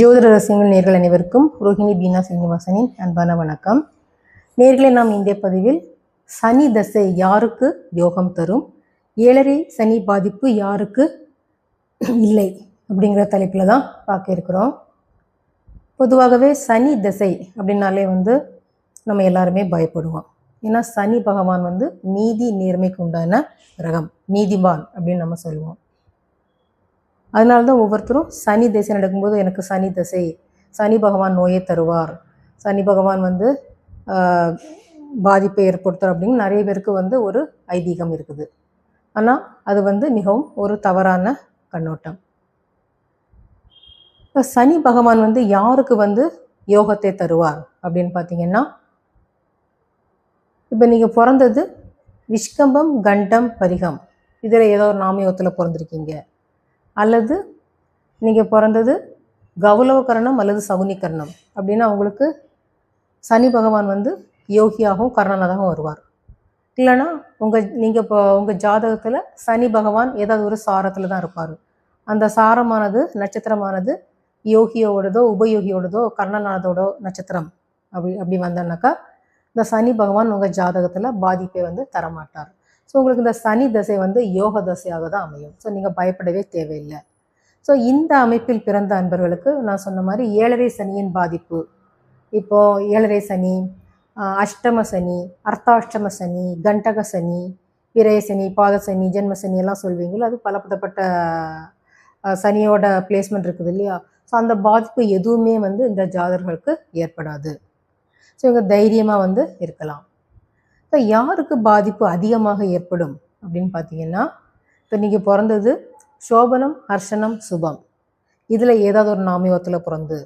ஜோதிட ரகசியங்கள் நேர்கள் அனைவருக்கும் ரோஹிணி பீனா சீனிவாசனின் அன்பான வணக்கம். நேர்களை நாம் இந்த பதிவில் சனி தசை யாருக்கு யோகம் தரும், 7.5 சனி பாதிப்பு யாருக்கு இல்லை அப்படிங்கிற தலைப்பில் தான் பார்க்க இருக்கிறோம். பொதுவாகவே சனி தசை அப்படின்னாலே நம்ம எல்லாருமே பயப்படுவோம். ஏன்னா சனி பகவான் நீதி நேர்மைக்கு உண்டான கிரகம், நீதிமான் அப்படின்னு நம்ம சொல்லுவோம். அதனால தான் ஒவ்வொருத்தரும் சனி தசை நடக்கும்போது எனக்கு சனி தசை, சனி பகவான் நோயை தருவார், சனி பகவான் பாதிப்பை ஏற்படுத்தும் அப்படின்னு நிறைய பேருக்கு ஒரு ஐதீகம் இருக்குது. ஆனால் அது மிகவும் ஒரு தவறான கண்ணோட்டம். இப்போ சனி பகவான் யாருக்கு யோகத்தை தருவார் அப்படின்னு பார்த்தீங்கன்னா, இப்போ நீங்கள் பிறந்தது விஷ்கம்பம், கண்டம், பரிகம் இதில் ஏதோ ஒரு நாமயோகத்தில் பிறந்திருக்கீங்க, அல்லது நீங்கள் பிறந்தது கௌலவகரணம் அல்லது சகுனிகரணம் அப்படின்னா உங்களுக்கு சனி பகவான் யோகியாகவும் கர்ணனாகவும் வருவார். இல்லைன்னா நீங்கள் இப்போ உங்கள் ஜாதகத்தில் சனி பகவான் ஏதாவது ஒரு சாரத்தில் தான் இருப்பார். அந்த சாரமானது நட்சத்திரமானது யோகியோடதோ உபயோகியோடதோ கர்ணனானதோட நட்சத்திரம் அப்படி வந்தோன்னாக்கா இந்த சனி பகவான் உங்கள் ஜாதகத்தில் பாதிப்பை தரமாட்டார். ஸோ உங்களுக்கு இந்த சனி தசை யோக தசையாக தான் அமையும். ஸோ நீங்கள் பயப்படவே தேவையில்லை. ஸோ இந்த அமைப்பில் பிறந்த அன்பர்களுக்கு நான் சொன்ன மாதிரி 7.5 சனியின் பாதிப்பு, இப்போது 7.5 சனி, அஷ்டம சனி, அர்த்தாஷ்டம சனி, கண்டக சனி, விரய சனி, பாத சனி, ஜென்ம சனி எல்லாம் சொல்வீங்களோ, அது பலப்பட்ட சனியோட பிளேஸ்மெண்ட் இருக்குது இல்லையா. ஸோ அந்த பாதிப்பு எதுவுமே இந்த ஜாதகர்களுக்கு ஏற்படாது. ஸோ இவங்க தைரியமாக இருக்கலாம். இப்போ யாருக்கு பாதிப்பு அதிகமாக ஏற்படும் அப்படின்னு பார்த்தீங்கன்னா, இப்போ நீங்கள் பிறந்தது சோபனம், ஹர்ஷனம், சுபம் இதில் ஏதாவது ஒரு நாமயோகத்தில் பிறந்து,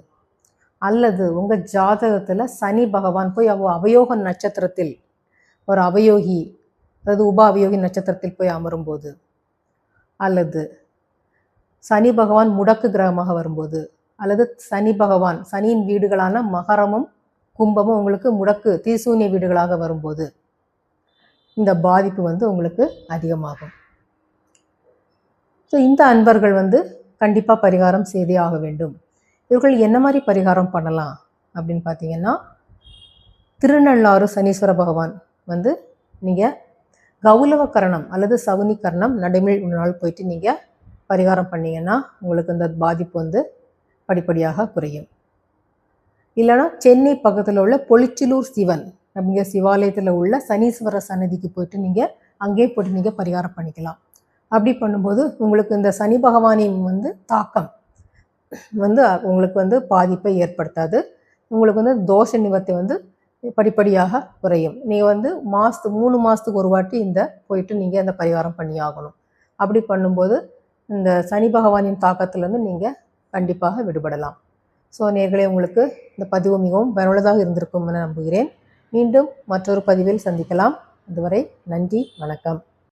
அல்லது உங்கள் ஜாதகத்தில் சனி பகவான் போய் அவயோக நட்சத்திரத்தில் ஒரு அவயோகி அதாவது உப அவயோகி நட்சத்திரத்தில் போய் அமரும்போது, அல்லது சனி பகவான் முடக்கு கிரகமாக வரும்போது, அல்லது சனி பகவான் சனியின் வீடுகளான மகரமும் கும்பமும் உங்களுக்கு முடக்கு தீசூன்ய வீடுகளாக வரும்போது இந்த பாதிப்பு உங்களுக்கு அதிகமாகும். ஸோ இந்த அன்பர்கள் கண்டிப்பாக பரிகாரம் செய்தே ஆக வேண்டும். இவர்கள் என்ன மாதிரி பரிகாரம் பண்ணலாம் அப்படின்னு பார்த்தீங்கன்னா, திருநள்ளாறு சனீஸ்வர பகவான் நீங்கள் கௌலவகரணம் அல்லது சகுனிகரணம் நடைமுறை நாள் போயிட்டு நீங்கள் பரிகாரம் பண்ணிங்கன்னா உங்களுக்கு இந்த பாதிப்பு படிப்படியாக குறையும். இல்லைனா சென்னை பக்கத்தில் உள்ள பொலிச்சிலூர் சிவன் அப்படிங்கிற சிவாலயத்தில் உள்ள சனீஸ்வர சன்னதிக்கு போயிட்டு நீங்கள் அங்கே போய்ட்டு நீங்கள் பரிகாரம் பண்ணிக்கலாம். அப்படி பண்ணும்போது உங்களுக்கு இந்த சனி பகவானின் தாக்கம் உங்களுக்கு பாதிப்பை ஏற்படுத்தாது. உங்களுக்கு தோஷ நிவர்த்தி படிப்படியாக குறையும். நீங்கள் மாதத்துக்கு 3 மாதத்துக்கு ஒரு வாட்டி போயிட்டு நீங்கள் அந்த பரிகாரம் பண்ணி ஆகணும். அப்படி பண்ணும்போது இந்த சனி பகவானின் தாக்கத்திலேருந்து நீங்கள் கண்டிப்பாக விடுபடலாம். ஸோ நேர்களே, உங்களுக்கு இந்த பதிவு மிகவும் பயனுள்ளதாக இருந்திருக்கும் என நம்புகிறேன். மீண்டும் மற்றொரு பதிவில் சந்திக்கலாம். அதுவரை நன்றி, வணக்கம்.